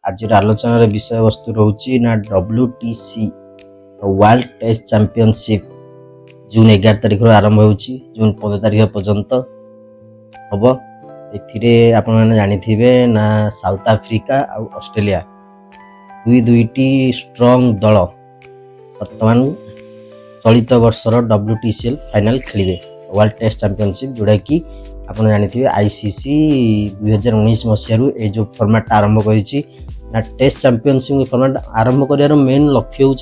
आज आलोचनार विषय वस्तु रोचे ना WTC वर्ल्ड टेस्ट चैंपियनशिप जून 11 तारिख आरंभ हो जून 15 तारिख पर्यंत हम ए जानी ना साउथ आफ्रिका और ऑस्ट्रेलिया दुईटी स्ट्रंग दल बर्तमान चलित वर्षर WTCL फाइनल खेलिए वर्ल्ड टेस्ट चैंपियनशिप जोड़ा कि आप जानी ICC 2019 मसीह ये जो फॉर्मेट आरंभ कर टेस्ट चैंपियनशिप फॉर्मेट आरंभ कर मेन लक्ष्य हूँ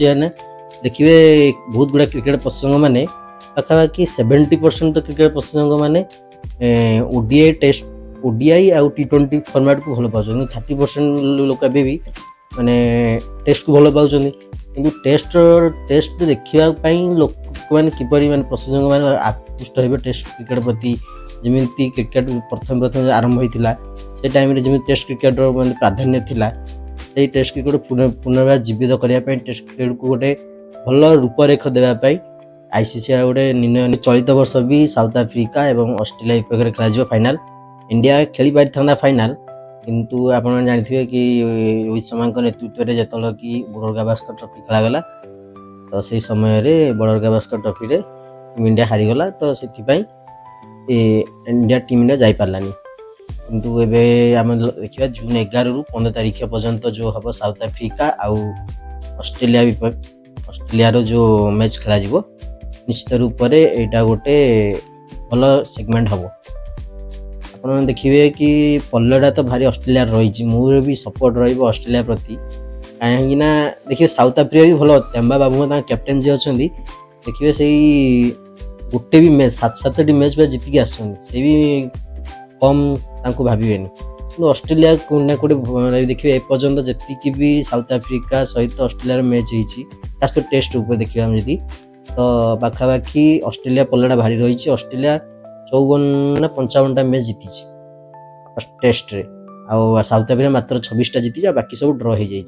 देखिए बहुत गुड़ा क्रिकेट प्रसंग मैंने पाखापाखि 70% तो क्रिकेट प्रसंग मैंने ODI टेस्ट ODI आउ T20 फॉर्मेट को भल पाँच 30% लोक भी माने टेस्ट को भल पाँच कि टेस्ट देखापी लोक मैंने किपर मान प्रशंसक मैंने आकृष्ट हे टेस्ट क्रिकेट प्रति जमी क्रिकेट प्रथम आरंभ होता से टाइम जमी टेस्ट क्रिकेट मैं प्राधान्य थिला से टेस्ट क्रिकेट पुनर्बार जीवित करने टेस्ट क्रिकेट को गोटे भल रूपरेख देवाई ICC गोटे निर्णय चलित वर्ष भी साउथ आफ्रिका और ऑस्ट्रेलिया विपक्ष खेल फाइनाल इंडिया खेली पारि था फाइनाल किंतु आप जानते कि रोहित शर्मा नेतृत्व में जो कि बड़ौर गावस्कर ट्रॉफी खेलागला तो से समय बड़ौर गावस्कर ट्रॉफी रे टीम इंडिया हारीगला तो से इंडिया टीम इंडिया जाई पारलानी किंतु एबे आम देखिए जून 11 रु 15 तारिख पर्यंत जो हम साउथ आफ्रिका आउ ऑस्ट्रेलिया जो मैच खेला निश्चित रूप से यहाँ गोटे भल सेगमेंट हम आप देखिए कि पल्लटा तो भारी ऑस्ट्रेलिया रही मोर भी सपोर्ट ऑस्ट्रेलिया प्रति कहीं देखिए साउथ आफ्रिका भी भल तेम्बा बाबू कैप्टेन जी अच्छा देखिए से गोटे भी मैच 7 मैच जीतिकी आसे भी कम भावेनि कि ऑस्ट्रेलिया कोना कोटे देखिए एपर्यंत जी भी साउथ आफ्रिका सहित ऑस्ट्रेलिया मैच होती टेस्ट ऊपर देखा जी तो पाखापाखि ऑस्ट्रेलिया पल्लटा भारी रही ऑस्ट्रेलिया 54 ना 55 मैच जीति टेस्ट रे आ साउथ आफ्रिका मात्र 26टा जीति बाकी सब ड्र हो जाए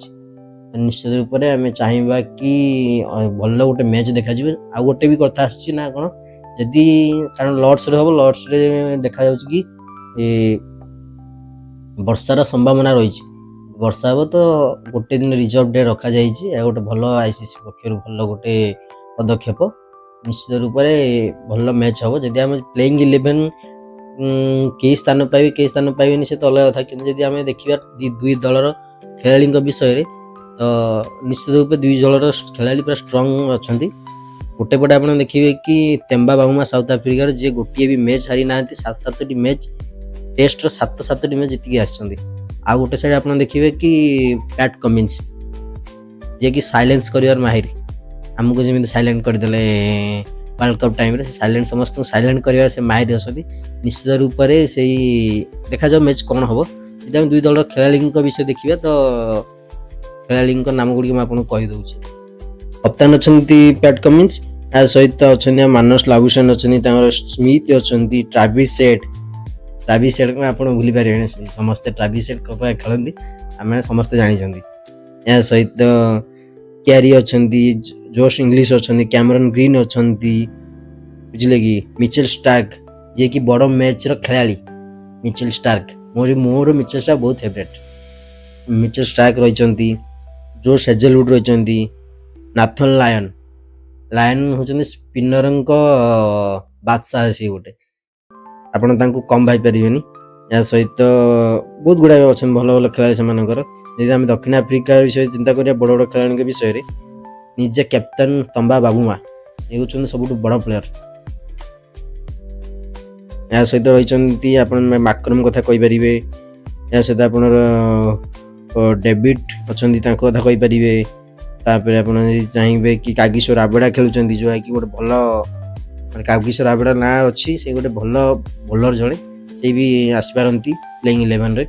निश्चित रूप से आम चाहिए कि भल गोटे मैच देखा आ गोटे भी कथा ना कौन जदि कारण लॉर्ड्स रे हम लॉर्ड्स रे देखा कि वर्षार संभावना रही वर्षा हम तो गोटे दिन रिजर्व डे रखा जाए गोटे भल ICC पक्ष भल गोटे पदक्षेप निश्चित रूप से भल मैच हम जदि आम प्लेइंग 11 कई स्थान पाइबे कई स्थान पाइबेनि से तो अलग था कि जदि आम देखा दुई दलर खेला विषय तो निश्चित रूप से दुई दलर खेला पूरा स्ट्रंग अच्छा गोटे पटे आप देखिए कि तेम्बा बाबुमा साउथ आफ्रिकार जी गोटे भी मैच हारी ना 7 मैच टेस्ट 7 मैच जीतिकी आ गोटे साइड आप देखिए कि पैट कमिंस जे कि साइलेंस कर माहिर आमको जमी साइलेंट करदे वर्ल्ड कप टाइम साइलेंट समस्त साइलेंट कर से माहिर अच्छा निश्चित रूप से देखा जाओ मैच कौन हम यदि आम दुई दल खेला विषय देखा तो खेला नाम गुड़ी मुझे कहीदे कप्तान अच्छा पैट कमिंस या सहित अच्छा मानस लाबुसेन अच्छा स्मिथ अच्छा ट्राविस हेड को आप भूली पारे समस्ते ट्राविस हेड खेलती आम समस्ते जानी या सहित क्यारी अच्छा जोश इंग्लिश अच्छा कैमरन ग्रीन अच्छा बुझे कि मिचेल स्टार्क जी कि बड़ मैच खेलाड़ी मिचेल स्टार्क मोर मिचेल स्टार्क बहुत फेवरेट मिचेल स्टार्क रही जोश हेजलवुड रही नाथन लायन होचंदी स्पिनर बादशाह सी गोटे आपन कम भाई पारे या सहित बहुत गुड़ा अच्छा भल भल खेलाड़ी से आम दक्षिण आफ्रिका विषय चिंता करिया बड़ बड़ खेलाड़ी विषय रे निजे कैप्टेन तंबा बाबुमा ये होचंदी सब बड़ प्लेयर या सहित रही आप माक्रम कथा कहींपारे या सहित आप डेविड अच्छा कथा कहींपारे तापर आप चाहिए कि कागिसो राबेड़ा खेलुंट जो कि गोटे भल कागिसो राबेड़ा ना अच्छी से गोटे भल बोलर जड़े से भी आसपारती प्लेइंग 11 रे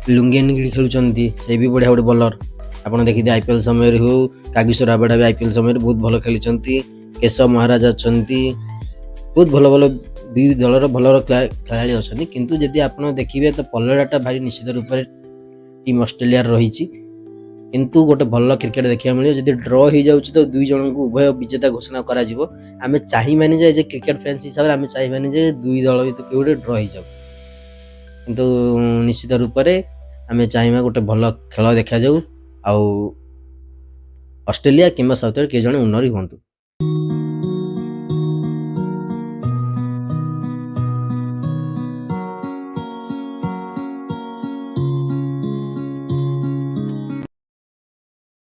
लुंगियन गिड़ी खेलुंट से भी बढ़िया गोटे बोलर आप देखिए IPL समय हो कागिसो राबेड़ा भी IPL समय बहुत भल खेली केशव महाराज अच्छा बहुत भल भल दुई दलर भल खेला अच्छा किंतु जदि आप देखिए तो पल्लटा भारी निश्चित रूप से टीम ऑस्ट्रेलिया रही किंतु गोटे भल क्रिकेट देखा मिले जब ड्र हो जाऊँ तो दुई जन को उभय विजेता घोषणा करें चाहिए जे क्रिकेट फैंस हिसाब से आम चाहिए दुई दल भी तो किए ड्र हो जाऊ किंतु निश्चित रूप से ଆମେ ଚାହିଁବା ଗୋଟେ ଭଲ ଖେଳ ଦେଖାଯାଉ ଆଉ ଅଷ୍ଟ୍ରେଲିଆ କିମ୍ବା ସାଉଥ୍ ଆଫ୍ରିକା କିଏ ଜଣେ ୱିନର ହୁଅନ୍ତୁ।